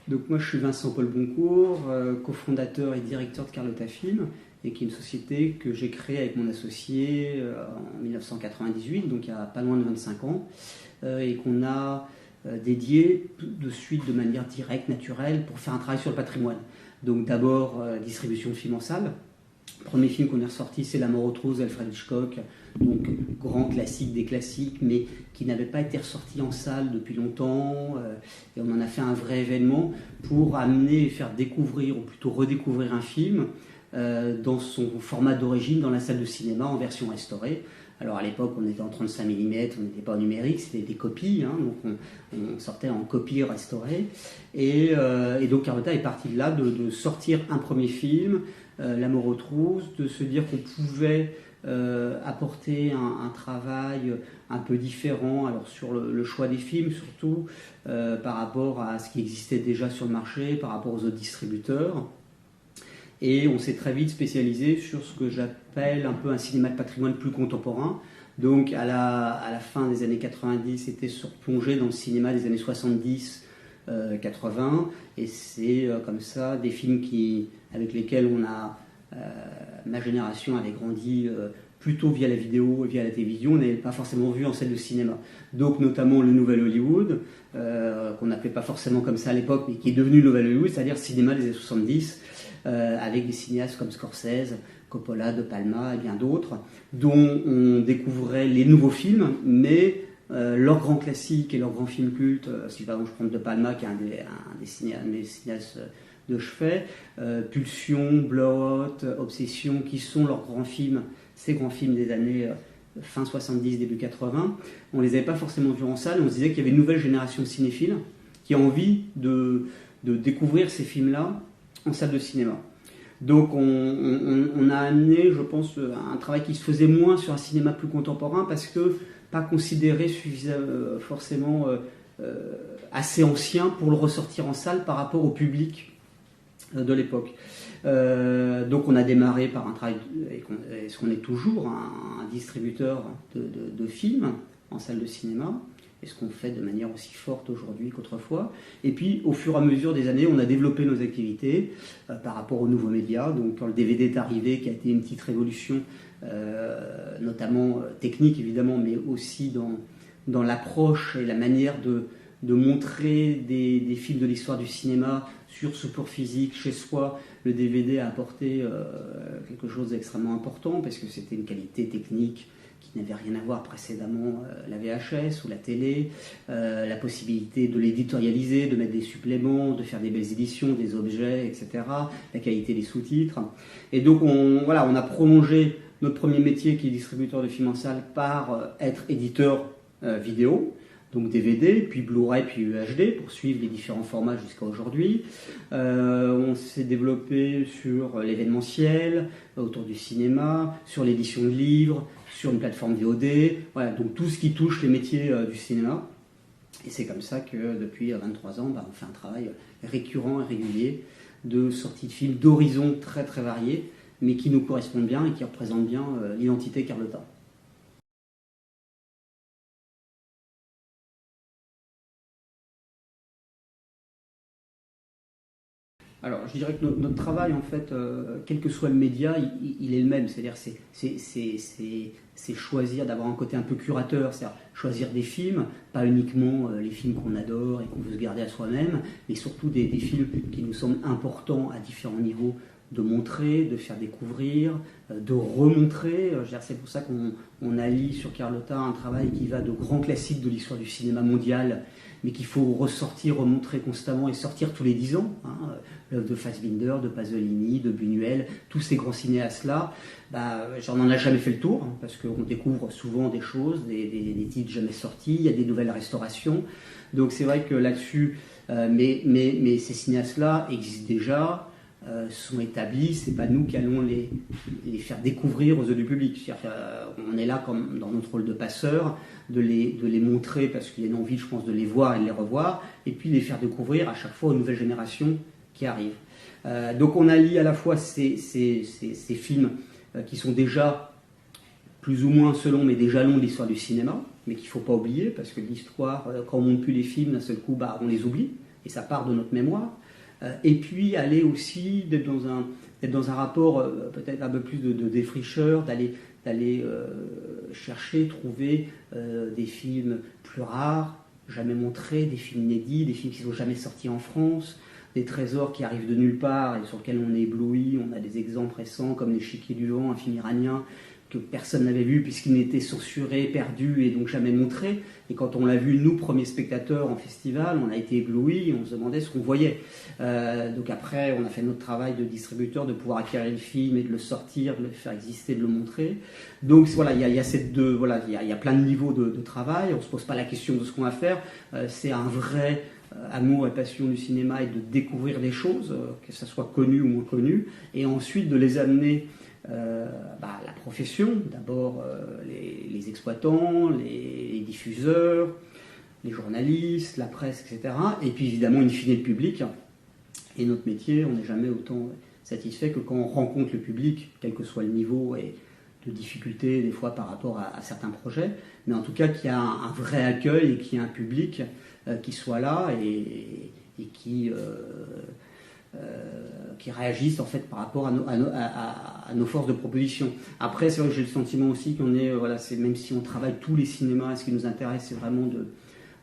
Donc moi je suis Vincent-Paul Boncourt, cofondateur et directeur de Carlotta Film, et qui est une société que j'ai créée avec mon associé en 1998, donc il y a pas loin de 25 ans, et qu'on a dédié de suite de manière directe, naturelle, pour faire un travail sur le patrimoine. Donc d'abord distribution de films en salle. Le premier film qu'on est ressorti, c'est La mort aux trousses d'Alfred Hitchcock, donc grand classique des classiques, mais qui n'avait pas été ressorti en salle depuis longtemps, et on en a fait un vrai événement pour amener et faire découvrir, ou plutôt redécouvrir un film dans son format d'origine dans la salle de cinéma en version restaurée. Alors à l'époque on était en 35 mm, on n'était pas en numérique, c'était des copies, hein, donc on sortait en copie restaurée, et donc Carlotta est parti de là, de sortir un premier film, La mort aux trousses, de se dire qu'on pouvait apporter un travail un peu différent, alors sur le choix des films surtout, par rapport à ce qui existait déjà sur le marché, par rapport aux autres distributeurs. Et on s'est très vite spécialisé sur ce que j'appelle un peu un cinéma de patrimoine plus contemporain. Donc à la fin des années 90, c'était surplongé dans le cinéma des années 70, 80, et c'est comme ça des films avec lesquels ma génération avait grandi plutôt via la vidéo et via la télévision, on n'avait pas forcément vu en salle de cinéma. Donc notamment le Nouvel Hollywood, qu'on n'appelait pas forcément comme ça à l'époque, mais qui est devenu le Nouvel Hollywood, c'est-à-dire cinéma des années 70, avec des cinéastes comme Scorsese, Coppola, De Palma et bien d'autres, dont on découvrait les nouveaux films, mais leurs grands classiques et leurs grands films cultes. Si par exemple je prends De Palma, qui est un des cinéastes de chevet, Pulsion, Blowout, Obsession, qui sont leurs grands films, ces grands films des années fin 70, début 80, on les avait pas forcément vus en salle, on se disait qu'il y avait une nouvelle génération de cinéphiles qui a envie de découvrir ces films-là en salle de cinéma. Donc on a amené, je pense, un travail qui se faisait moins sur un cinéma plus contemporain, parce que pas considéré suffisamment, forcément assez ancien pour le ressortir en salle par rapport au public de l'époque. Donc on a démarré par un travail, et ce qu'on est toujours, un distributeur de films en salle de cinéma, et ce qu'on fait de manière aussi forte aujourd'hui qu'autrefois. Et puis au fur et à mesure des années, on a développé nos activités par rapport aux nouveaux médias. Donc quand le DVD est arrivé, qui a été une petite révolution, notamment technique évidemment, mais aussi dans l'approche et la manière de montrer des films de l'histoire du cinéma sur support physique chez soi. Le DVD a apporté quelque chose d'extrêmement important, parce que c'était une qualité technique qui n'avait rien à voir précédemment, la VHS ou la télé, la possibilité de l'éditorialiser, de mettre des suppléments, de faire des belles éditions, des objets, etc., la qualité des sous-titres. Et donc on a prolongé notre premier métier, qui est distributeur de films en salle, par être éditeur vidéo, donc DVD, puis Blu-ray, puis UHD, pour suivre les différents formats jusqu'à aujourd'hui. On s'est développé sur l'événementiel, autour du cinéma, sur l'édition de livres, sur une plateforme VOD, voilà, donc tout ce qui touche les métiers du cinéma. Et c'est comme ça que depuis 23 ans, on fait un travail récurrent et régulier de sortie de films d'horizons très très variés, mais qui nous correspondent bien et qui représentent bien l'identité Carlotta. Alors, je dirais que notre travail, en fait, quel que soit le média, il est le même. C'est-à-dire, c'est choisir, d'avoir un côté un peu curateur, c'est-à-dire choisir des films, pas uniquement les films qu'on adore et qu'on veut se garder à soi-même, mais surtout des films qui nous semblent importants à différents niveaux de montrer, de faire découvrir, de remontrer. C'est pour ça qu'on allie sur Carlotta un travail qui va de grands classiques de l'histoire du cinéma mondial, mais qu'il faut ressortir, remontrer constamment et sortir tous les 10 ans. L'œuvre de Fassbinder, de Pasolini, de Buñuel, tous ces grands cinéastes-là, j'en ai jamais fait le tour, parce qu'on découvre souvent des choses, des titres jamais sortis, il y a des nouvelles restaurations. Donc c'est vrai que là-dessus, mais ces cinéastes-là existent déjà, sont établis, c'est pas nous qui allons les faire découvrir aux yeux du public. On est là comme dans notre rôle de passeur, de les montrer, parce qu'il y a une envie, je pense, de les voir et de les revoir, et puis les faire découvrir à chaque fois aux nouvelles générations qui arrivent. Donc on allie à la fois ces films qui sont déjà plus ou moins selon, mais des jalons de l'histoire du cinéma, mais qu'il ne faut pas oublier, parce que l'histoire, quand on ne monte plus les films, d'un seul coup, on les oublie. et ça part de notre mémoire. Et puis aller aussi d'être dans un rapport peut-être un peu plus de défricheur, d'aller chercher, trouver des films plus rares, jamais montrés, des films inédits, des films qui ne sont jamais sortis en France, des trésors qui arrivent de nulle part et sur lesquels on est ébloui. On a des exemples récents comme L'échiquier du vent, un film iranien que personne n'avait vu puisqu'il était censuré, perdu et donc jamais montré. Et quand on l'a vu, nous, premiers spectateurs en festival, on a été éblouis, on se demandait ce qu'on voyait. Donc après, on a fait notre travail de distributeur, de pouvoir acquérir le film et de le sortir, de le faire exister, de le montrer. Donc voilà, il y a plein de niveaux de travail. On ne se pose pas la question de ce qu'on va faire. C'est un vrai amour et passion du cinéma et de découvrir des choses, que ça soit connu ou moins connu, et ensuite de les amener la profession, d'abord les exploitants, les diffuseurs, les journalistes, la presse, etc. Et puis évidemment, in fine, le public. Et notre métier, on n'est jamais autant satisfait que quand on rencontre le public, quel que soit le niveau et de difficulté des fois par rapport à certains projets, mais en tout cas qu'il y a un vrai accueil et qu'il y a un public qui soit là et qui réagissent en fait par rapport à nos forces de proposition. Après, c'est vrai que j'ai le sentiment aussi qu'on est, même si on travaille tous les cinémas, ce qui nous intéresse, c'est vraiment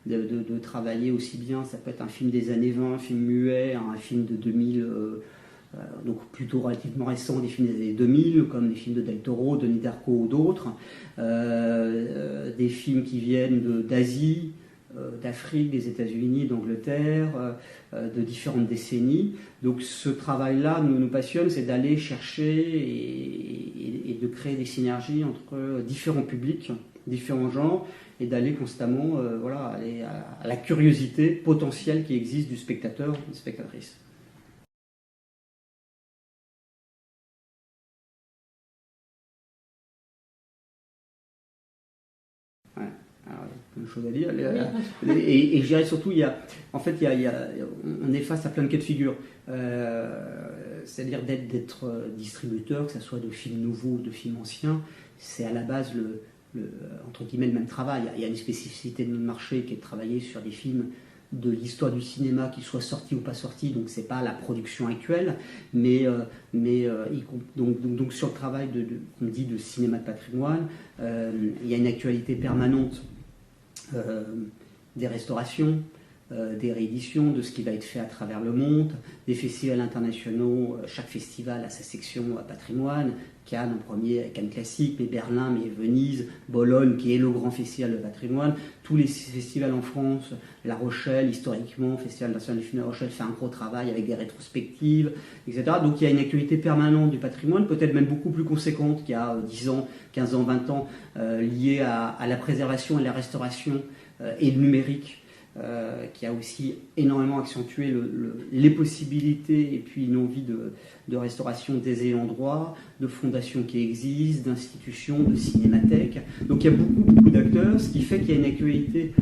de travailler aussi bien, ça peut être un film des années 20, un film muet, un film de 2000, donc plutôt relativement récent, des films des années 2000, comme des films de Del Toro, Denis Darko ou d'autres, des films qui viennent d'Asie, d'Afrique, des États-Unis, d'Angleterre, de différentes décennies. Donc ce travail-là nous passionne, c'est d'aller chercher et de créer des synergies entre différents publics, différents genres, et d'aller constamment aller à la curiosité potentielle qui existe du spectateur, de la spectatrice. Ouais. Alors, il y a plein de choses à dire. Et je dirais surtout, on est face à plein de cas de figure. C'est-à-dire d'être distributeur, que ce soit de films nouveaux ou de films anciens, c'est à la base entre guillemets le même travail. Il y a une spécificité de notre marché qui est de travailler sur des films de l'histoire du cinéma, qu'ils soient sortis ou pas sortis, donc c'est pas la production actuelle, donc sur le travail qu'on dit de cinéma de patrimoine, il y a une actualité permanente des restaurations, des rééditions, de ce qui va être fait à travers le monde, des festivals internationaux. Chaque festival a sa section patrimoine. Cannes en premier, Cannes classique, mais Berlin, mais Venise, Bologne, qui est le grand festival de patrimoine. Tous les festivals en France, La Rochelle, historiquement, Festival national du film de La Rochelle fait un gros travail avec des rétrospectives, etc. Donc il y a une actualité permanente du patrimoine, peut-être même beaucoup plus conséquente qu'il y a 10 ans, 15 ans, 20 ans, liée à la préservation et la restauration et le numérique. Qui a aussi énormément accentué les possibilités et puis une envie de restauration des ayants droit, de fondations qui existent, d'institutions, de cinémathèques. Donc il y a beaucoup d'acteurs, ce qui fait qu'il y a une actualité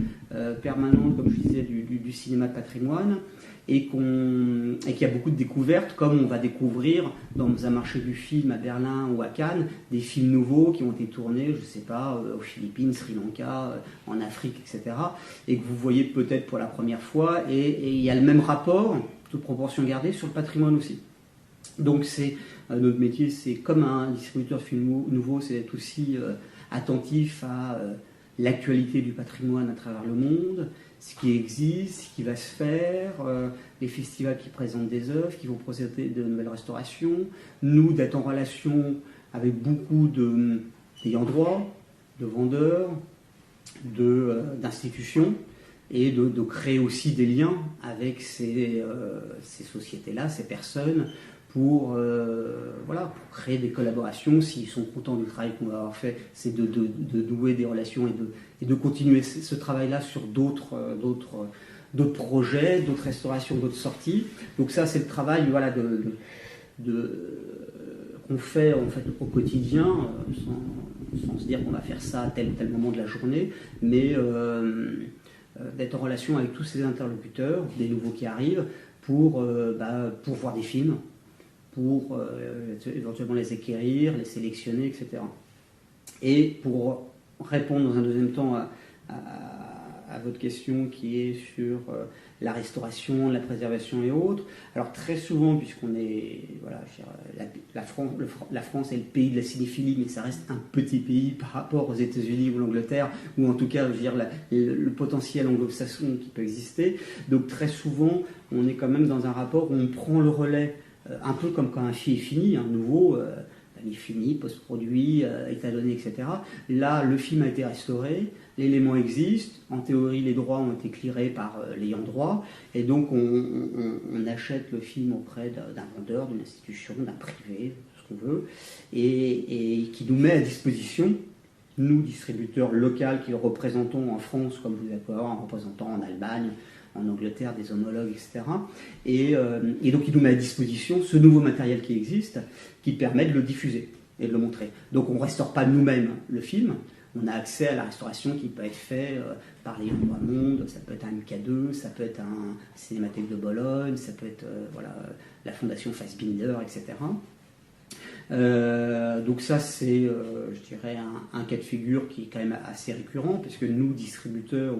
permanente, comme je disais, du cinéma de patrimoine, et qu'il y a beaucoup de découvertes, comme on va découvrir dans un marché du film à Berlin ou à Cannes, des films nouveaux qui ont été tournés, je ne sais pas, aux Philippines, Sri Lanka, en Afrique, etc., et que vous voyez peut-être pour la première fois, et il y a le même rapport, toute proportion gardée, sur le patrimoine aussi. Donc c'est notre métier, c'est comme un distributeur de films nouveaux, c'est d'être aussi attentif à l'actualité du patrimoine à travers le monde, ce qui existe, ce qui va se faire, les festivals qui présentent des œuvres, qui vont procéder de nouvelles restaurations, nous d'être en relation avec beaucoup d'ayants droit, de vendeurs, d'institutions, et de créer aussi des liens avec ces sociétés-là, ces personnes, pour créer des collaborations. S'ils sont contents du travail qu'on va avoir fait, c'est de nouer des relations et de continuer ce travail-là sur d'autres projets, d'autres restaurations, d'autres sorties. Donc ça, c'est le travail qu'on fait en fait au quotidien, sans se dire qu'on va faire ça à tel ou tel moment de la journée, mais d'être en relation avec tous ces interlocuteurs, des nouveaux qui arrivent, pour voir des films, pour éventuellement les acquérir, les sélectionner, etc. Et pour répondre dans un deuxième temps à votre question qui est sur la restauration, la préservation et autres. Alors très souvent, puisqu'on est, voilà, la France est le pays de la cinéphilie, mais ça reste un petit pays par rapport aux États-Unis ou l'Angleterre, ou en tout cas, je veux dire, le potentiel anglo-saxon qui peut exister. Donc très souvent, on est quand même dans un rapport où on prend le relais, un peu comme quand un film est fini, un nouveau. Il est fini, post-produit, étalonné, etc. Là, le film a été restauré, l'élément existe, en théorie, les droits ont été clearés par l'ayant droit, et donc on achète le film auprès d'un vendeur, d'une institution, d'un privé, ce qu'on veut, et qui nous met à disposition, nous, distributeurs locaux qui le représentons en France, comme vous avez un représentant en Allemagne, en Angleterre, des homologues, etc. Et donc il nous met à disposition ce nouveau matériel qui existe, qui permet de le diffuser et de le montrer. Donc on ne restaure pas nous-mêmes le film, on a accès à la restauration qui peut être faite par les Droits Monde, ça peut être un MK2, ça peut être un Cinémathèque de Bologne, ça peut être la Fondation Fassbinder, etc. Donc ça c'est, je dirais, un cas de figure qui est quand même assez récurrent, puisque nous, distributeurs,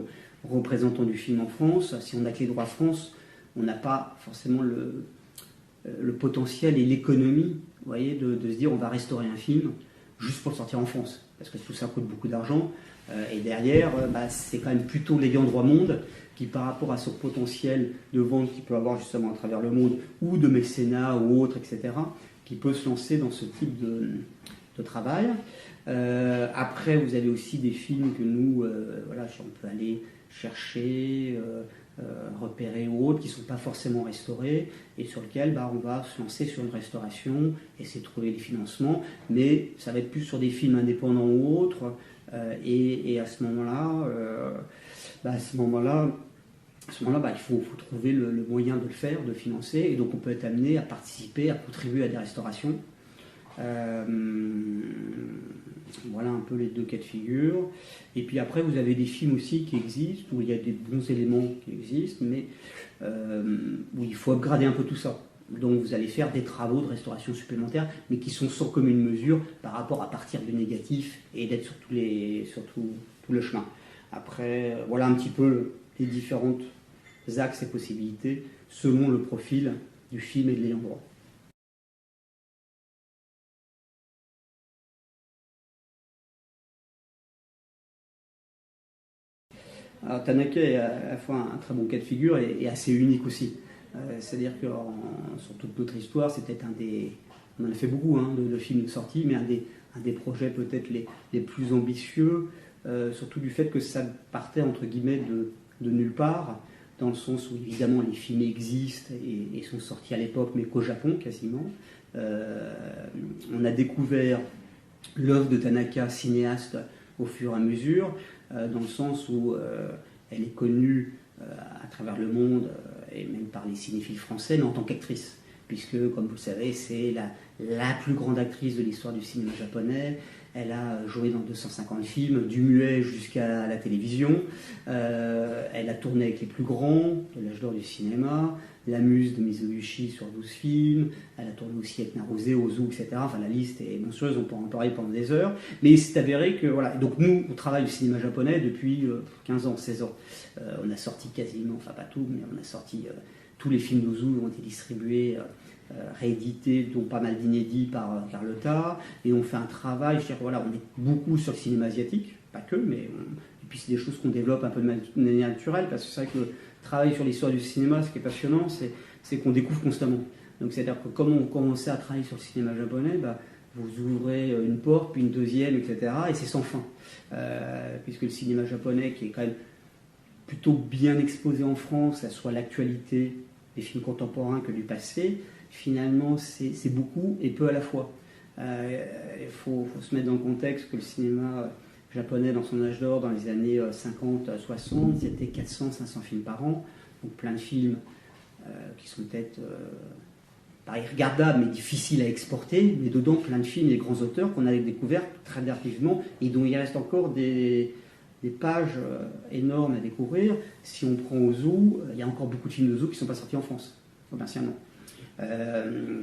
représentants du film en France, si on n'a que les droits France, on n'a pas forcément le potentiel et l'économie, vous voyez, de se dire on va restaurer un film juste pour le sortir en France, parce que tout ça coûte beaucoup d'argent, et derrière, c'est quand même plutôt l'ayant droit monde qui, par rapport à ce potentiel de vente qu'il peut avoir justement à travers le monde, ou de mécénat ou autre, etc., qui peut se lancer dans ce type de travail. Après, vous avez aussi des films que nous, on peut aller chercher, repérer ou autres, qui ne sont pas forcément restaurés, et sur lesquels on va se lancer sur une restauration, essayer de trouver des financements, mais ça va être plus sur des films indépendants ou autres, et à ce moment-là, il faut trouver le moyen de le faire, de financer, et donc on peut être amené à participer, à contribuer à des restaurations. Voilà un peu les deux cas de figure. Et puis après, vous avez des films aussi qui existent, où il y a des bons éléments qui existent, mais où il faut upgrader un peu tout ça. Donc vous allez faire des travaux de restauration supplémentaires, mais qui sont sans commune mesure par rapport à partir du négatif et d'être sur tout le chemin. Après, voilà un petit peu les différentes axes et possibilités selon le profil du film et de l'ayant droit. Alors, Tanaka est à la fois un très bon cas de figure et assez unique aussi. C'est-à-dire que sur toute notre histoire, c'est peut-être on en a fait beaucoup de films sortis, mais un des projets peut-être les plus ambitieux, surtout du fait que ça partait entre guillemets de nulle part, dans le sens où évidemment les films existent et sont sortis à l'époque, mais qu'au Japon quasiment. On a découvert l'œuvre de Tanaka, cinéaste, au fur et à mesure, dans le sens où elle est connue à travers le monde et même par les cinéphiles français, mais en tant qu'actrice, puisque, comme vous le savez, c'est la plus grande actrice de l'histoire du cinéma japonais. Elle a joué dans 250 films, du muet jusqu'à la télévision. Elle a tourné avec les plus grands de l'âge d'or du cinéma, la muse de Mizoguchi sur 12 films. Elle a tourné aussi avec Naruse, Ozu, etc. Enfin, la liste est monstrueuse, on peut en parler pendant des heures. Mais c'est avéré que, voilà. Donc, nous, on travaille au cinéma japonais depuis 15 ans, 16 ans. On a sorti quasiment, enfin pas tout, mais on a sorti tous les films d'Ozu ont été distribués. Réédité, dont pas mal d'inédits par Carlotta, et on fait un travail, on est beaucoup sur le cinéma asiatique, pas que, mais et puis c'est des choses qu'on développe un peu de manière naturelle, parce que c'est vrai que le travail sur l'histoire du cinéma, ce qui est passionnant, c'est qu'on découvre constamment. Donc c'est-à-dire que comme on commençait à travailler sur le cinéma japonais, vous ouvrez une porte, puis une deuxième, etc., et c'est sans fin. Puisque le cinéma japonais, qui est quand même plutôt bien exposé en France, que ce soit l'actualité des films contemporains que du passé, finalement, c'est beaucoup et peu à la fois. Il faut se mettre dans le contexte que le cinéma japonais, dans son âge d'or, dans les années 50-60, c'était 400-500 films par an. Donc plein de films qui sont peut-être pas irregardables, mais difficiles à exporter. Mais dedans, plein de films et grands auteurs qu'on a découverts très tardivement et dont il reste encore des pages énormes à découvrir. Si on prend Ozu, il y a encore beaucoup de films d'Ozu qui ne sont pas sortis en France, commercialement.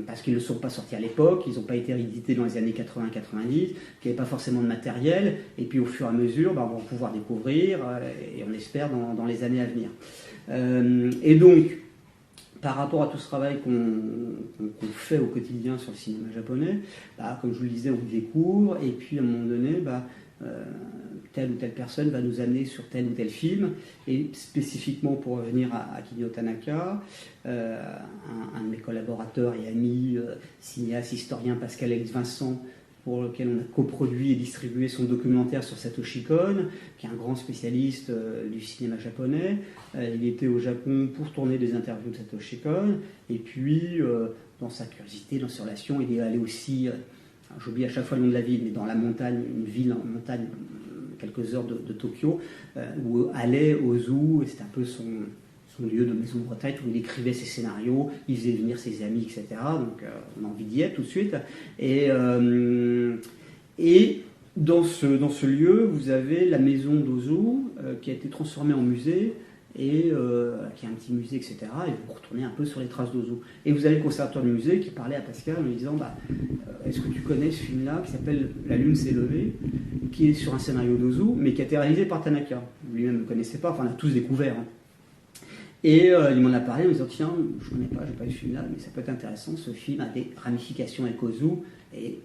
parce qu'ils ne sont pas sortis à l'époque, ils n'ont pas été réédités dans les années 80-90, qu'il n'y avait pas forcément de matériel, et puis au fur et à mesure, on va pouvoir découvrir, et on espère dans les années à venir. Et donc, par rapport à tout ce travail qu'on fait au quotidien sur le cinéma japonais, comme je vous le disais, on découvre, et puis à un moment donné, telle ou telle personne va nous amener sur tel ou tel film, et spécifiquement pour revenir à Hideo Tanaka, un de mes collaborateurs et amis, cinéaste, historien, Pascal-Alex Vincent, pour lequel on a coproduit et distribué son documentaire sur Satoshi Kon, qui est un grand spécialiste du cinéma japonais. Il était au Japon pour tourner des interviews de Satoshi Kon, et puis dans sa curiosité, dans ses relations, il est allé aussi, j'oublie à chaque fois le nom de la ville, mais dans la montagne, une ville en montagne, quelques heures de Tokyo, où allait Ozu, et c'était un peu son lieu de maison de retraite où il écrivait ses scénarios, il faisait venir ses amis, etc. Donc on a envie d'y être tout de suite. Et dans ce lieu, vous avez la maison d'Ozu qui a été transformée en musée, et qui est un petit musée, etc. Et vous retournez un peu sur les traces d'Ozu. Et vous avez le conservateur du musée qui parlait à Pascal en lui disant est-ce que tu connais ce film-là qui s'appelle La Lune s'est levée, qui est sur un scénario d'Ozu, mais qui a été réalisé par Tanaka. Lui-même ne le connaissait pas, enfin on a tous découvert. Hein. Et il m'en a parlé en me disant tiens, je ne connais pas, j'ai pas vu ce film-là, mais ça peut être intéressant, ce film a des ramifications avec Ozu, et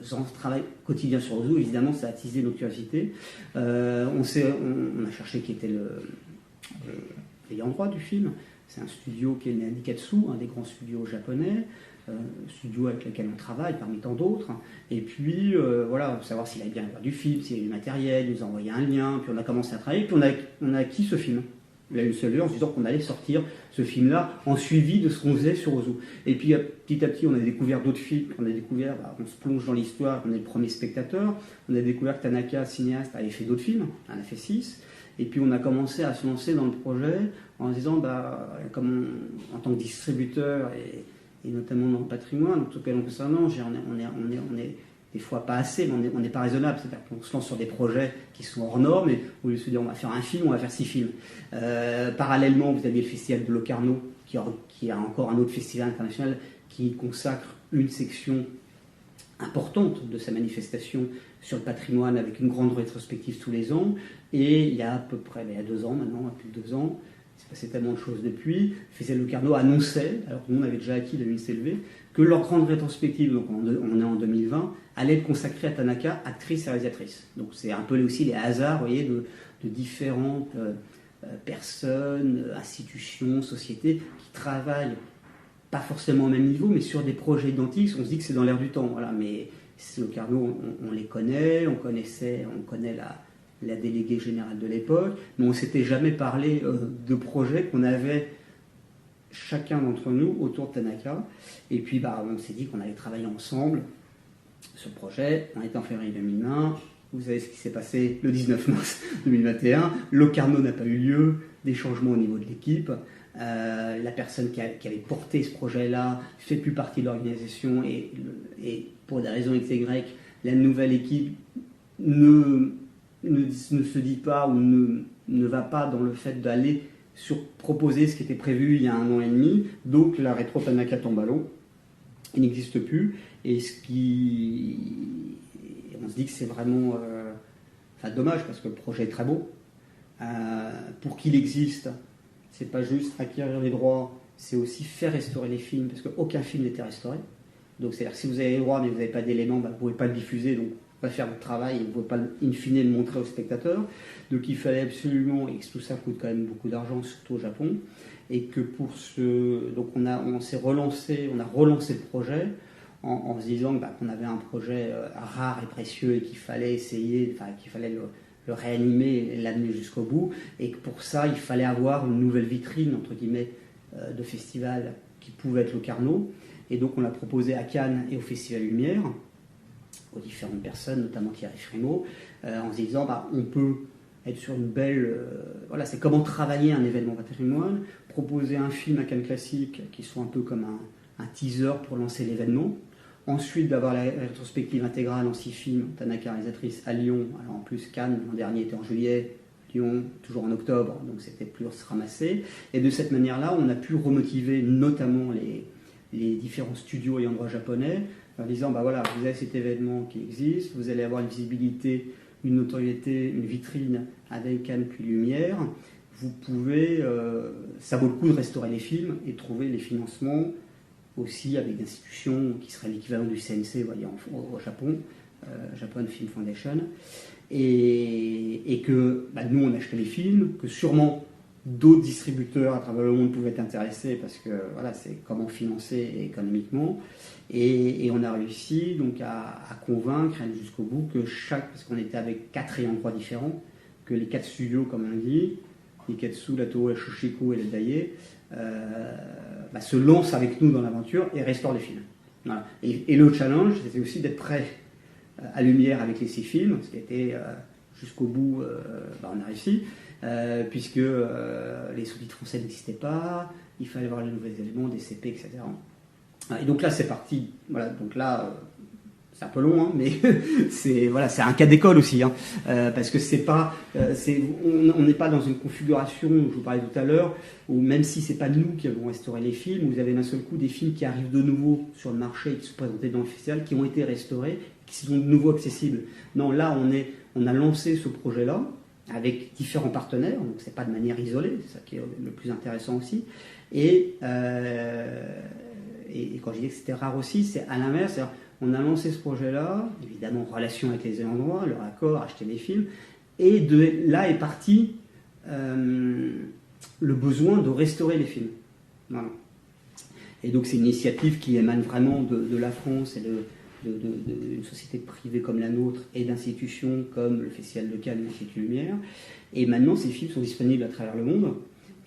dans ce travail quotidien sur Ozu, évidemment, ça a attisé nos curiosités. On a cherché qui était l'ayant droit du film. C'est un studio qui est né à Nikatsu, un des grands studios japonais, studio avec lequel on travaille parmi tant d'autres. Et puis voilà, savoir s'il avait bien vu du film, s'il y avait du matériel, il nous a envoyé un lien, puis on a commencé à travailler, puis on a acquis ce film. Il a eu seul lieu en se disant qu'on allait sortir ce film-là en suivi de ce qu'on faisait sur Ozu. Et puis petit à petit, on a découvert d'autres films. On se plonge dans l'histoire, on est le premier spectateur. On a découvert que Tanaka, cinéaste, avait fait d'autres films. On en a fait 6. Et puis on a commencé à se lancer dans le projet en se disant, en tant que distributeur et notamment dans le patrimoine, en tout cas concernant, on est des fois pas assez, mais on n'est pas raisonnable. C'est-à-dire qu'on se lance sur des projets qui sont hors normes, et au lieu de se dire on va faire un film, on va faire 6 films. Parallèlement, vous aviez le festival de Locarno, qui a encore un autre festival international qui consacre une section importante de sa manifestation sur le patrimoine, avec une grande rétrospective tous les ans. Et il y a à peu près, il y a 2 ans maintenant, plus de 2 ans, il s'est passé tellement de choses depuis, le festival de Locarno annonçait, alors que nous on avait déjà acquis la Lune s'est levée, que leur grande rétrospective, donc on est en 2020, allait être consacrée à Tanaka, actrice et réalisatrice. Donc c'est un peu aussi les hasards, vous voyez, de différentes personnes, institutions, sociétés qui travaillent pas forcément au même niveau, mais sur des projets identiques. On se dit que c'est dans l'air du temps, voilà. Mais Locarno, on les connaît, on connaît la déléguée générale de l'époque, mais on ne s'était jamais parlé de projets qu'on avait chacun d'entre nous autour de Tanaka. Et puis on s'est dit qu'on allait travailler ensemble sur le projet. On était en février 2020. Vous savez ce qui s'est passé le 19 mars 2021. Locarno n'a pas eu lieu, des changements au niveau de l'équipe. La personne qui avait porté ce projet-là ne fait plus partie de l'organisation, et pour des raisons X et Y, la nouvelle équipe ne se dit pas ou ne va pas dans le fait d'aller proposer ce qui était prévu il y a 1 an et demi. Donc la rétro Tanaka tombe à l'eau, il n'existe plus, et on se dit que c'est vraiment dommage, parce que le projet est très beau. Pour qu'il existe, c'est pas juste acquérir les droits, c'est aussi faire restaurer les films, parce qu'aucun film n'était restauré. Donc c'est-à-dire que si vous avez les droits mais vous n'avez pas d'éléments, vous ne pouvez pas le diffuser, donc pas faire votre travail, et vous ne pouvez pas in fine le montrer aux spectateurs. Donc il fallait absolument, et tout ça coûte quand même beaucoup d'argent, surtout au Japon, et que donc on s'est relancé, on a relancé le projet en se disant qu'on avait un projet rare et précieux, et qu'il fallait essayer, qu'il fallait le réanimer et l'amener jusqu'au bout, et que pour ça il fallait avoir une nouvelle vitrine entre guillemets de festival qui pouvait être Locarno. Et donc on l'a proposé à Cannes et au Festival Lumière aux différentes personnes, notamment Thierry Frémaux, en se disant on peut être sur une belle... voilà, c'est comment travailler un événement patrimoine, proposer un film à Cannes Classique qui soit un peu comme un teaser pour lancer l'événement. Ensuite, d'avoir la rétrospective intégrale en 6 films, Tanaka réalisatrice, à Lyon. Alors en plus, Cannes, l'an dernier, était en juillet, Lyon, toujours en octobre, donc c'était plus ramassé. Et de cette manière-là, on a pu remotiver notamment les différents studios ayant droit japonais, en disant bah voilà, vous avez cet événement qui existe, vous allez avoir une visibilité, une notoriété, une vitrine avec canne puis lumière. Vous pouvez, ça vaut le coup de restaurer les films et trouver les financements aussi avec des institutions qui seraient l'équivalent du CNC voyez, au Japon, Japan Film Foundation, et que bah, nous on achetait les films, que sûrement d'autres distributeurs à travers le monde pouvaient être intéressés parce que voilà, c'est comment financer économiquement. Et on a réussi donc à convaincre jusqu'au bout que parce qu'on était avec 4 ayants droit différents, que les 4 studios, comme on dit, Nikatsu, la Toho, la Shochiku et le Daiei, bah, se lancent avec nous dans l'aventure et restaurent les films. Voilà. Et le challenge, c'était aussi d'être prêt à lumière avec les 6 films, ce qui a été jusqu'au bout, bah, on a réussi, puisque les sous-titres français n'existaient pas, il fallait voir les nouveaux éléments, des CP, etc. Et donc là, c'est parti. Voilà, donc là, c'est un peu long, hein, mais c'est voilà, c'est un cas d'école aussi, hein, parce que c'est pas, on n'est pas dans une configuration, je vous parlais tout à l'heure, où même si c'est pas nous qui avons restauré les films, vous avez d'un seul coup des films qui arrivent de nouveau sur le marché et qui sont présentés dans le festival, qui ont été restaurés, qui sont de nouveau accessibles. Non, là, on a lancé ce projet-là avec différents partenaires, donc c'est pas de manière isolée, c'est ça qui est le plus intéressant aussi. Et quand je dis que c'était rare aussi, c'est à l'inverse. On a lancé ce projet-là, évidemment en relation avec les ayants droit, leur accord, acheter les films, et de là est parti le besoin de restaurer les films. Voilà. Et donc c'est une initiative qui émane vraiment de la France et d'une société privée comme la nôtre et d'institutions comme le Festival de Cannes et l'Institut Lumière. Et maintenant ces films sont disponibles à travers le monde,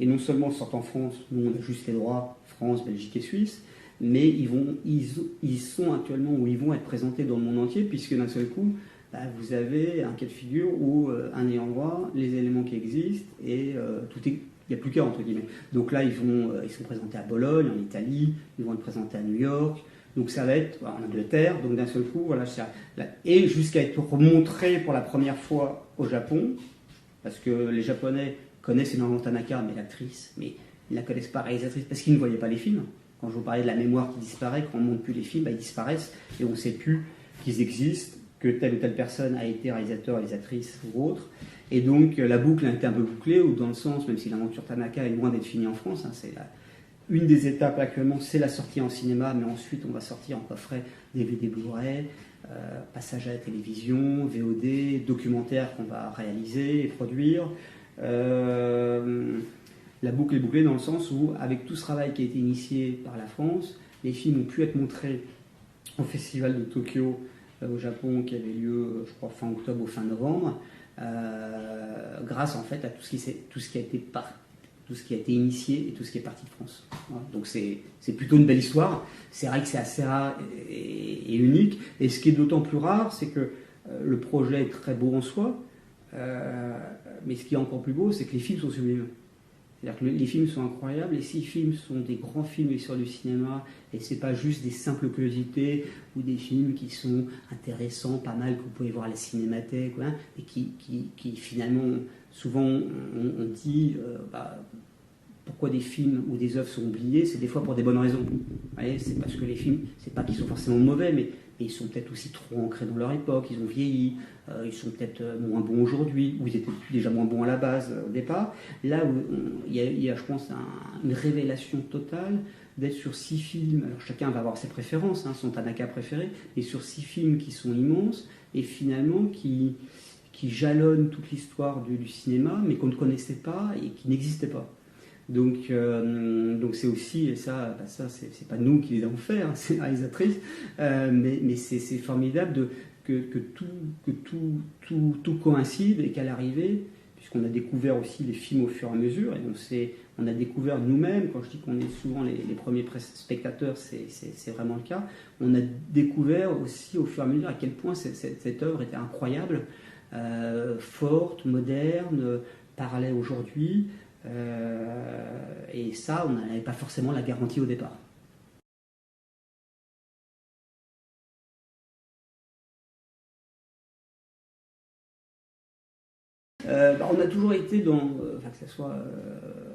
et non seulement sortent en France, nous on a juste les droits, France, Belgique et Suisse, mais ils sont actuellement où ils vont être présentés dans le monde entier, puisque d'un seul coup, bah, vous avez un cas de figure où un ayant droit, les éléments qui existent, et il n'y a plus qu'à entre guillemets. Donc là, ils sont présentés à Bologne, en Italie, ils vont être présentés à New York, donc ça va être en Angleterre, donc d'un seul coup, voilà, et jusqu'à être remontré pour la première fois au Japon, parce que les Japonais connaissent énormément Tanaka, mais l'actrice, mais ils ne la connaissent pas réalisatrice, parce qu'ils ne voyaient pas les films. Quand je vous parlais de la mémoire qui disparaît, quand on ne montre plus les films, bah, ils disparaissent et on ne sait plus qu'ils existent, que telle ou telle personne a été réalisateur, réalisatrice ou autre. Et donc la boucle a été un peu bouclée, ou dans le sens, même si l'aventure Tanaka est loin d'être finie en France, hein, une des étapes actuellement, c'est la sortie en cinéma, mais ensuite on va sortir en coffret DVD Blu-ray, passage à la télévision, VOD, documentaire qu'on va réaliser et produire. La boucle est bouclée dans le sens où, avec tout ce travail qui a été initié par la France, les films ont pu être montrés au Festival de Tokyo au Japon, qui avait lieu, je crois, fin octobre ou fin novembre, grâce en fait à tout ce qui a été initié et tout ce qui est parti de France. Voilà. Donc c'est plutôt une belle histoire. C'est vrai que c'est assez rare et unique. Et ce qui est d'autant plus rare, c'est que le projet est très beau en soi, mais ce qui est encore plus beau, c'est que les films sont sublimes. C'est-à-dire que les films sont incroyables, les 6 films sont des grands films de l'histoire du cinéma, et c'est pas juste des simples curiosités ou des films qui sont intéressants, pas mal, que vous pouvez voir à la cinémathèque, hein, et qui finalement, souvent on dit pourquoi des films ou des œuvres sont oubliées, c'est des fois pour des bonnes raisons. Vous voyez, c'est parce que les films, c'est pas qu'ils sont forcément mauvais, mais ils sont peut-être aussi trop ancrés dans leur époque, ils ont vieilli, ils sont peut-être moins bons aujourd'hui, ou ils étaient déjà moins bons à la base au départ. Là où il y a, je pense, une révélation totale d'être sur 6 films. Alors chacun va avoir ses préférences, hein, son Tanaka préféré, mais sur 6 films qui sont immenses et finalement qui jalonnent toute l'histoire du cinéma, mais qu'on ne connaissait pas et qui n'existaient pas. Donc c'est aussi, et ça c'est pas nous qui les avons fait, hein, c'est la réalisatrice, mais c'est formidable que tout coïncide et qu'à l'arrivée, puisqu'on a découvert aussi les films au fur et à mesure, et on a découvert nous-mêmes, quand je dis qu'on est souvent les premiers spectateurs, c'est vraiment le cas, on a découvert aussi au fur et à mesure à quel point cette œuvre était incroyable, forte, moderne, parlait aujourd'hui. Et ça, on n'avait pas forcément la garantie au départ. On a toujours été que ça soit,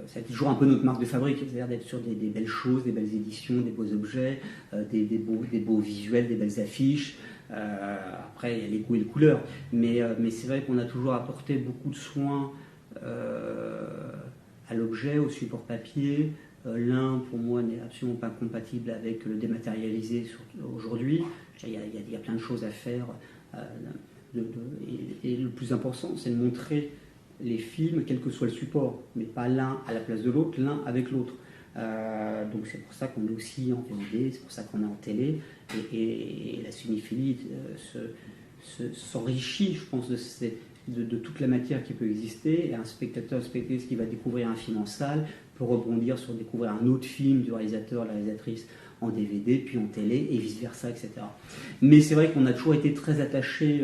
ça a été toujours un peu notre marque de fabrique, c'est-à-dire d'être sur des belles choses, des belles éditions, des beaux objets, des beaux visuels, des belles affiches. Après, il y a les goûts et les couleurs, mais c'est vrai qu'on a toujours apporté beaucoup de soins à l'objet, au support papier. L'un, pour moi, n'est absolument pas compatible avec le dématérialisé aujourd'hui. Il y a plein de choses à faire. Et le plus important, c'est de montrer les films, quel que soit le support, mais pas l'un à la place de l'autre, l'un avec l'autre. Donc c'est pour ça qu'on est aussi en VOD, c'est pour ça qu'on est en télé, et la cinéphilie s'enrichit, je pense, de toute la matière qui peut exister, et un spectateur, une spectatrice qui va découvrir un film en salle peut rebondir sur découvrir un autre film du réalisateur, la réalisatrice en DVD, puis en télé, et vice-versa, etc. Mais c'est vrai qu'on a toujours été très attaché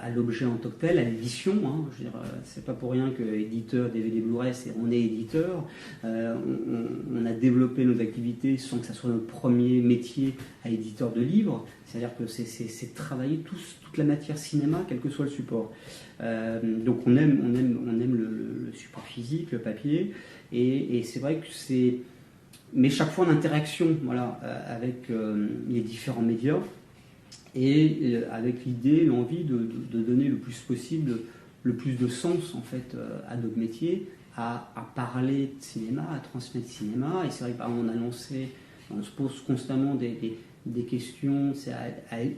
à l'objet en tant que tel, à l'édition. Hein. Je veux dire, c'est pas pour rien que éditeur DVD Blu-ray, on est éditeur. On a développé nos activités sans que ça soit notre premier métier à éditeur de livres. C'est-à-dire que c'est travailler toute la matière cinéma, quel que soit le support. Donc on aime le support physique, le papier, et c'est vrai que c'est... Mais chaque fois en interaction, voilà, avec les différents médias, et avec l'idée, l'envie de donner le plus possible, le plus de sens en fait à notre métier, à parler de cinéma, à transmettre cinéma. Et c'est vrai on se pose constamment des questions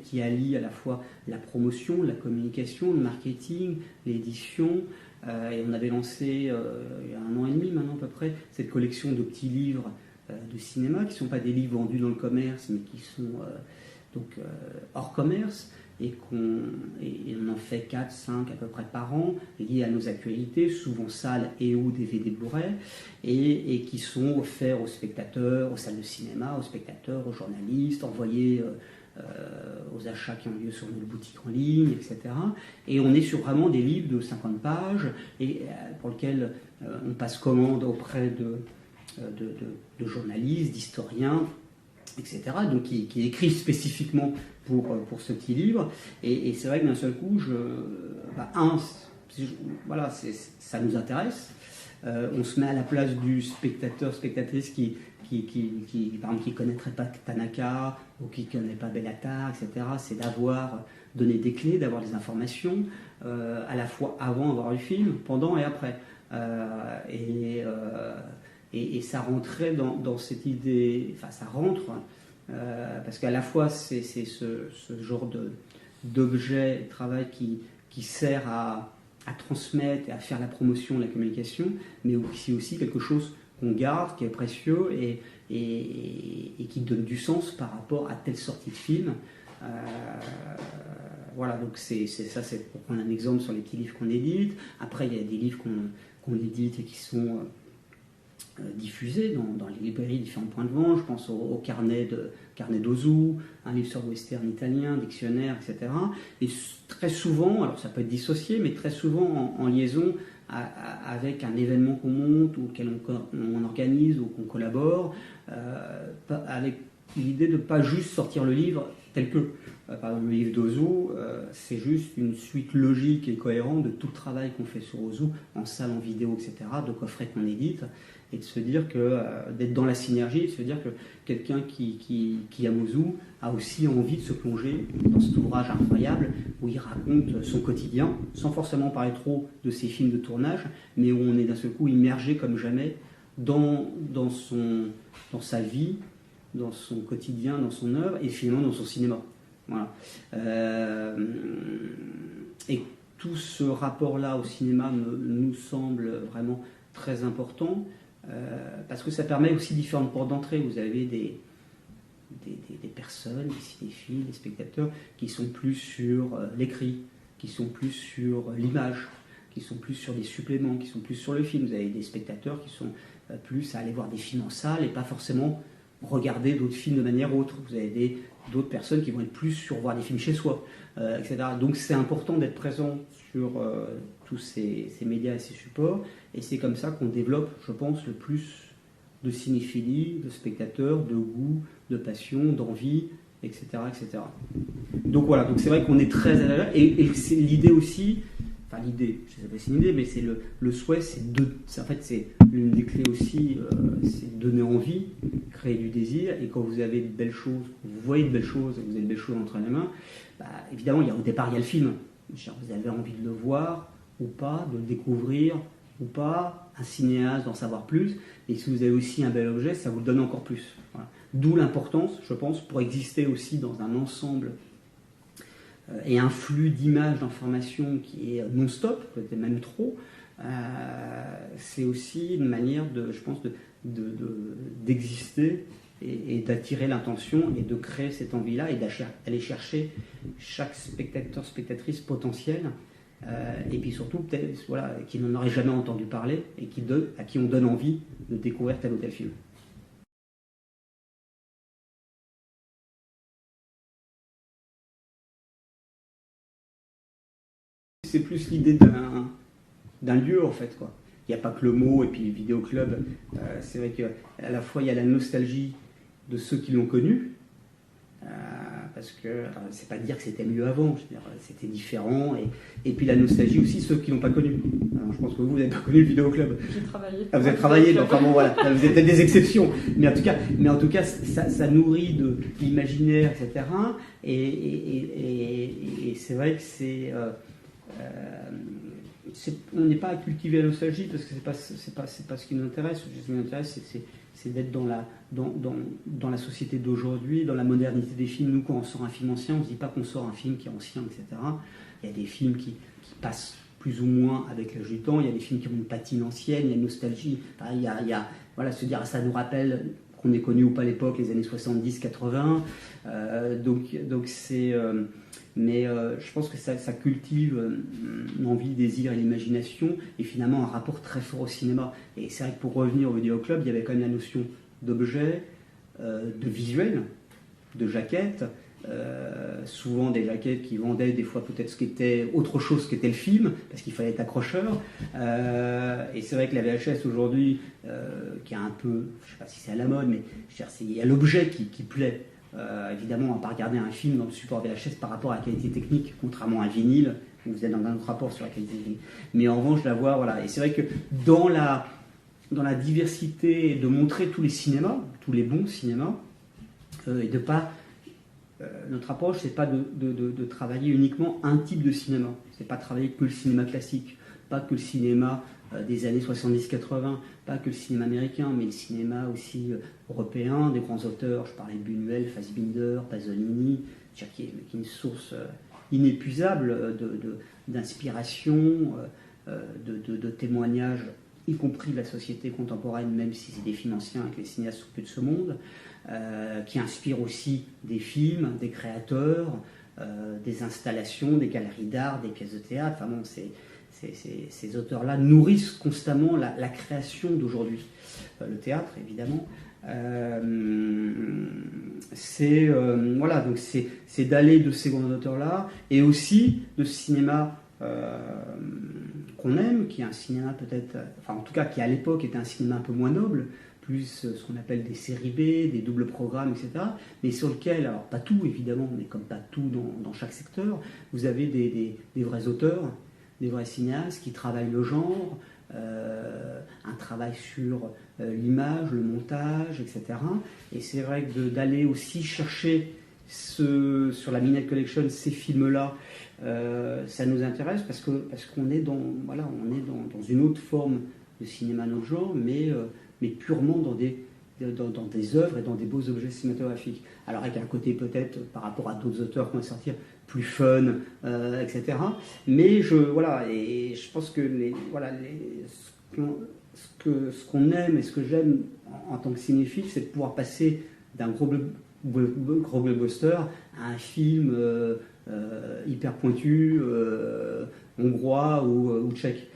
qui allient à la fois la promotion, la communication, le marketing, l'édition. Et on avait lancé il y a 1 an et demi maintenant à peu près cette collection de petits livres de cinéma qui ne sont pas des livres vendus dans le commerce, mais qui sont hors commerce, et on en fait 4, 5 à peu près par an, liés à nos actualités, souvent salles et ou DVD Blu-ray, et qui sont offerts aux spectateurs, aux salles de cinéma, aux spectateurs, aux journalistes, envoyés aux achats qui ont lieu sur notre boutique en ligne, etc. Et on est sur vraiment des livres de 50 pages, et pour lesquels on passe commande auprès de journalistes, d'historiens, etc., donc qui écrivent spécifiquement pour ce petit livre. Et c'est vrai que d'un seul coup, ça nous intéresse. On se met à la place du spectateur, spectatrice qui par exemple, qui ne connaîtrait pas Tanaka ou qui ne connaît pas Bellatar, etc. C'est donner des clés, d'avoir des informations, à la fois avant d'avoir le film, pendant et après. Et ça rentrait dans cette idée, enfin ça rentre, parce qu'à la fois c'est ce genre d'objet, de travail qui sert à transmettre et à faire la promotion, la communication, mais aussi quelque chose qu'on garde, qui est précieux et qui donne du sens par rapport à telle sortie de film. Voilà, donc c'est pour prendre un exemple sur les petits livres qu'on édite. Après, il y a des livres qu'on édite et qui sont diffusés dans les librairies, différents points de vente. Je pense au carnet d'Ozu, un livre sur le western italien, dictionnaire, etc. Et très souvent, alors ça peut être dissocié, mais très souvent en liaison avec un événement qu'on monte ou auquel on organise ou qu'on collabore, avec l'idée de ne pas juste sortir le livre tel que. Par exemple, le livre d'Ozu, c'est juste une suite logique et cohérente de tout le travail qu'on fait sur Ozu, en salle, en vidéo, etc., de coffrets qu'on édite, et de se dire que, d'être dans la synergie, de se dire que quelqu'un qui aime Ozu a aussi envie de se plonger dans cet ouvrage incroyable où il raconte son quotidien, sans forcément parler trop de ses films de tournage, mais où on est d'un seul coup immergé comme jamais dans sa vie, dans son quotidien, dans son œuvre, et finalement dans son cinéma. Voilà. Et tout ce rapport-là au cinéma nous semble vraiment très important, parce que ça permet aussi différentes portes d'entrée. Vous avez des personnes, des cinéphiles, des spectateurs qui sont plus sur l'écrit, qui sont plus sur l'image, qui sont plus sur des suppléments, qui sont plus sur le film. Vous avez des spectateurs qui sont plus à aller voir des films en salle et pas forcément regarder d'autres films de manière autre. Vous avez d'autres personnes qui vont être plus sur voir des films chez soi, etc. Donc c'est important d'être présent sur tous ces médias et ces supports, et c'est comme ça qu'on développe, je pense, le plus de cinéphilie, de spectateurs, de goût, de passion, d'envie, etc., etc. Donc voilà, donc c'est vrai qu'on est très à l'heure, et c'est l'idée aussi enfin l'idée, je ne sais pas si c'est une idée, mais c'est le souhait, en fait c'est l'une des clés aussi, c'est donner envie, créer du désir, et quand vous avez de belles choses, vous voyez de belles choses, vous avez de belles choses entre les mains, bah, évidemment au départ il y a le film, vous avez envie de le voir ou pas, de le découvrir ou pas, un cinéaste d'en savoir plus, et si vous avez aussi un bel objet, ça vous le donne encore plus. Voilà. D'où l'importance, je pense, pour exister aussi dans un ensemble et un flux d'images, d'informations qui est non-stop, peut-être même trop, c'est aussi une manière, je pense, d'exister et d'attirer l'attention et de créer cette envie-là et d'aller chercher chaque spectateur, spectatrice potentielle, et puis surtout, peut-être, voilà, qui n'en aurait jamais entendu parler et à qui on donne envie de découvrir tel ou tel film. C'est plus l'idée d'un lieu, en fait, quoi. Il n'y a pas que le mot, et puis le vidéoclub, c'est vrai qu'à la fois il y a la nostalgie de ceux qui l'ont connu, parce que c'est pas dire que c'était mieux avant, je veux dire, c'était différent, et puis la nostalgie aussi ceux qui l'ont pas connu. Alors, je pense que vous n'avez pas connu le vidéoclub. J'ai travaillé. Ah, vous avez travaillé, donc enfin bon voilà, vous êtes peut-être des exceptions, mais en tout cas ça nourrit de l'imaginaire, etc. Et c'est vrai que on n'est pas à cultiver la nostalgie parce que c'est pas ce qui nous intéresse. Ce qui nous intéresse, c'est d'être dans la société d'aujourd'hui, dans la modernité des films. Nous, quand on sort un film ancien, on ne se dit pas qu'on sort un film qui est ancien, etc. Il y a des films qui passent plus ou moins avec l'âge du temps. Il y a des films qui ont une patine ancienne, il y a une nostalgie. Enfin, il y a voilà, se dire ça nous rappelle qu'on ait connu ou pas l'époque, les années 70-80. Donc c'est... mais je pense que ça cultive l'envie, le désir et l'imagination, et finalement un rapport très fort au cinéma. Et c'est vrai que pour revenir au vidéoclub, il y avait quand même la notion d'objet, de visuel, de jaquette, souvent des jaquettes qui vendaient des fois peut-être ce qui était autre chose qu'était le film, parce qu'il fallait être accrocheur. Et c'est vrai que la VHS aujourd'hui, qui est un peu, je ne sais pas si c'est à la mode, mais il y a l'objet qui plaît. Évidemment, on ne va pas regarder un film dans le support VHS par rapport à la qualité technique, contrairement à un vinyle, où vous êtes dans un autre rapport sur la qualité technique. Mais en revanche, la voir, voilà. Et c'est vrai que dans la diversité, de montrer tous les cinémas, tous les bons cinémas, et de pas... notre approche, c'est pas de travailler uniquement un type de cinéma. C'est pas travailler que le cinéma classique, pas que le cinéma des années 70-80, pas que le cinéma américain, mais le cinéma aussi européen, des grands auteurs. Je parlais de Buñuel, Fassbinder, Pasolini, qui est une source inépuisable d'inspiration, de témoignages, y compris de la société contemporaine, même si c'est des films anciens et que les cinéastes sont plus de ce monde, qui inspirent aussi des films, des créateurs, des installations, des galeries d'art, des pièces de théâtre. Enfin bon, ces auteurs-là nourrissent constamment la création d'aujourd'hui. Le théâtre, évidemment. Voilà, donc c'est d'aller de ces grands auteurs-là, et aussi de ce cinéma qu'on aime, qui est un cinéma peut-être, enfin en tout cas qui à l'époque était un cinéma un peu moins noble, plus ce qu'on appelle des séries B, des doubles programmes, etc. Mais sur lequel, alors pas tout évidemment, mais comme pas tout dans chaque secteur, vous avez des vrais auteurs, des vrais cinéastes qui travaillent le genre, un travail sur l'image, le montage, etc. Et c'est vrai que d'aller aussi chercher sur la Midnight Collection ces films-là, ça nous intéresse parce qu'on est dans une autre forme de cinéma notre genre, mais purement dans des œuvres et dans des beaux objets cinématographiques. Alors avec un côté peut-être par rapport à d'autres auteurs qui vont sortir plus fun, etc. Mais et je pense que ce qu'on aime et ce que j'aime en tant que cinéphile, c'est de pouvoir passer d'un gros blockbuster à un film hyper pointu, hongrois ou tchèque.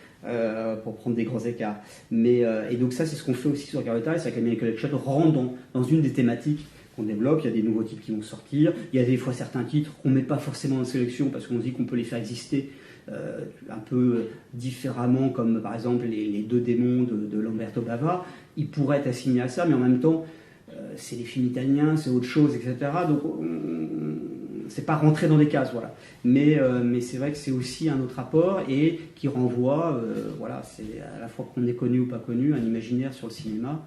Pour prendre des grands écarts. Et donc ça, c'est ce qu'on fait aussi sur Carlotta, c'est que la Midnight Collection rentre dans une des thématiques qu'on développe. Il y a des nouveaux titres qui vont sortir. Il y a des fois certains titres qu'on ne met pas forcément en sélection parce qu'on se dit qu'on peut les faire exister un peu différemment, comme par exemple les deux démons de Lamberto Bava. Ils pourraient être assignés à ça, mais en même temps, c'est des films italiens, c'est autre chose, etc. Donc c'est pas rentrer dans des cases, voilà. Mais c'est vrai que c'est aussi un autre rapport et qui renvoie, voilà, c'est à la fois qu'on est connu ou pas connu, un imaginaire sur le cinéma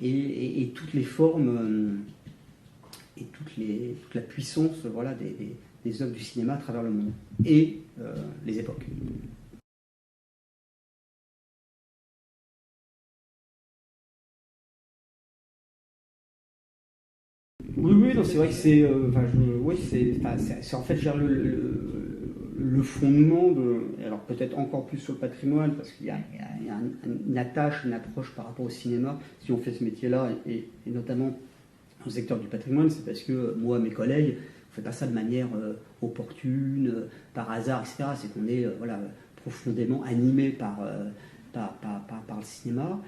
et toutes les formes et toute la puissance, voilà, des œuvres du cinéma à travers le monde et les époques. Oui, oui, non, c'est vrai que c'est, oui, c'est en fait genre, le fondement de, alors peut-être encore plus sur le patrimoine, parce qu'il y a, une attache, une approche par rapport au cinéma, si on fait ce métier-là, et notamment au secteur du patrimoine, c'est parce que moi, mes collègues, on ne fait pas ça de manière opportune, par hasard, etc. C'est qu'on est voilà, profondément animé par le cinéma,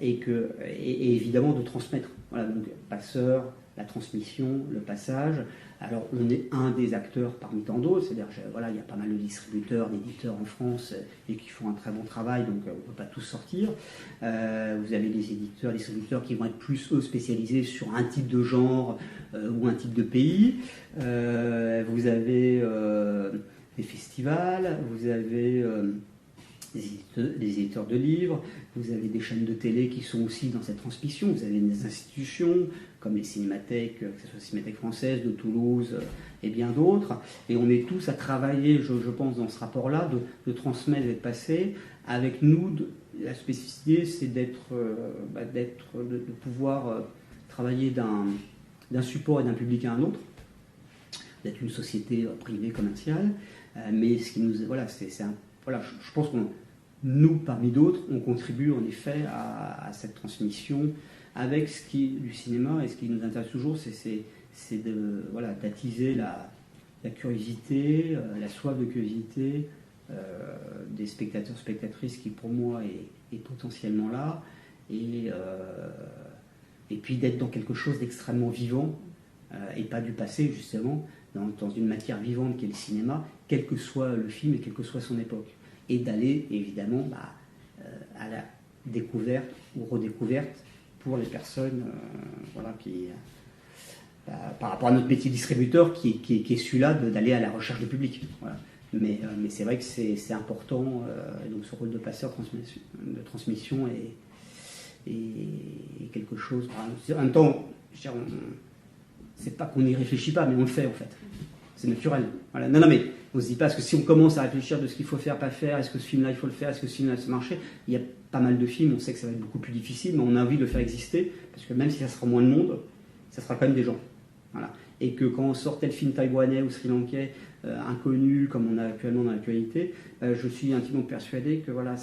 et évidemment de transmettre. Voilà, donc passeur, la transmission, le passage. Alors on est un des acteurs parmi tant d'autres, c'est-à-dire voilà, il y a pas mal de distributeurs, d'éditeurs en France et qui font un très bon travail, donc on ne peut pas tous sortir. Vous avez des éditeurs, distributeurs qui vont être plus eux spécialisés sur un type de genre ou un type de pays. Vous avez des festivals, vous avez des éditeurs de livres, vous avez des chaînes de télé qui sont aussi dans cette transmission, vous avez des institutions comme les cinémathèques, que ce soit la Cinémathèque française, de Toulouse et bien d'autres, et on est tous à travailler, je pense, dans ce rapport-là, de transmettre et de passer. Avec nous, la spécificité, c'est de pouvoir travailler d'un support et d'un public à un autre, d'être une société privée commerciale, mais ce qui nous, voilà, voilà, je pense qu'on, nous, parmi d'autres, on contribue en effet à cette transmission avec ce qui du cinéma, et ce qui nous intéresse toujours, c'est voilà, d'attiser la curiosité, la soif de curiosité des spectateurs, spectatrices qui pour moi est potentiellement là, et puis d'être dans quelque chose d'extrêmement vivant et pas du passé justement, dans une matière vivante qui est le cinéma, quel que soit le film et quelle que soit son époque. Et d'aller évidemment à la découverte ou redécouverte pour les personnes voilà, qui, par rapport à notre métier distributeur qui est celui-là d'aller à la recherche du public. Voilà. Mais c'est vrai que c'est important, donc ce rôle de passeur de transmission est quelque chose. En même temps, c'est pas qu'on n'y réfléchit pas, mais on le fait en fait. C'est naturel. Voilà. Non, mais on ne se dit pas, parce que si on commence à réfléchir de ce qu'il faut faire, pas faire, est-ce que ce film-là il faut le faire, est-ce que ce film-là ça marcher, il y a pas mal de films, on sait que ça va être beaucoup plus difficile, mais on a envie de le faire exister, parce que même si ça sera moins de monde, ça sera quand même des gens. Voilà. Et que quand on sort tel film taïwanais ou sri-lankais, inconnu, comme on a actuellement dans l'actualité, je suis intimement persuadé que voilà,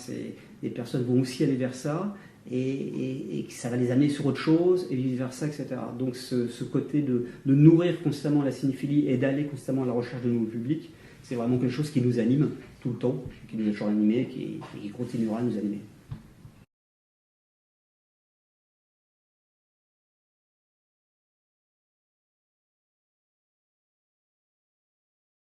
les personnes vont aussi aller vers ça, et que ça va les amener sur autre chose, et vice-versa, etc. Donc ce côté de nourrir constamment la cinéphilie et d'aller constamment à la recherche de nouveaux publics, c'est vraiment quelque chose qui nous anime tout le temps, qui nous a toujours animés et qui continuera à nous animer.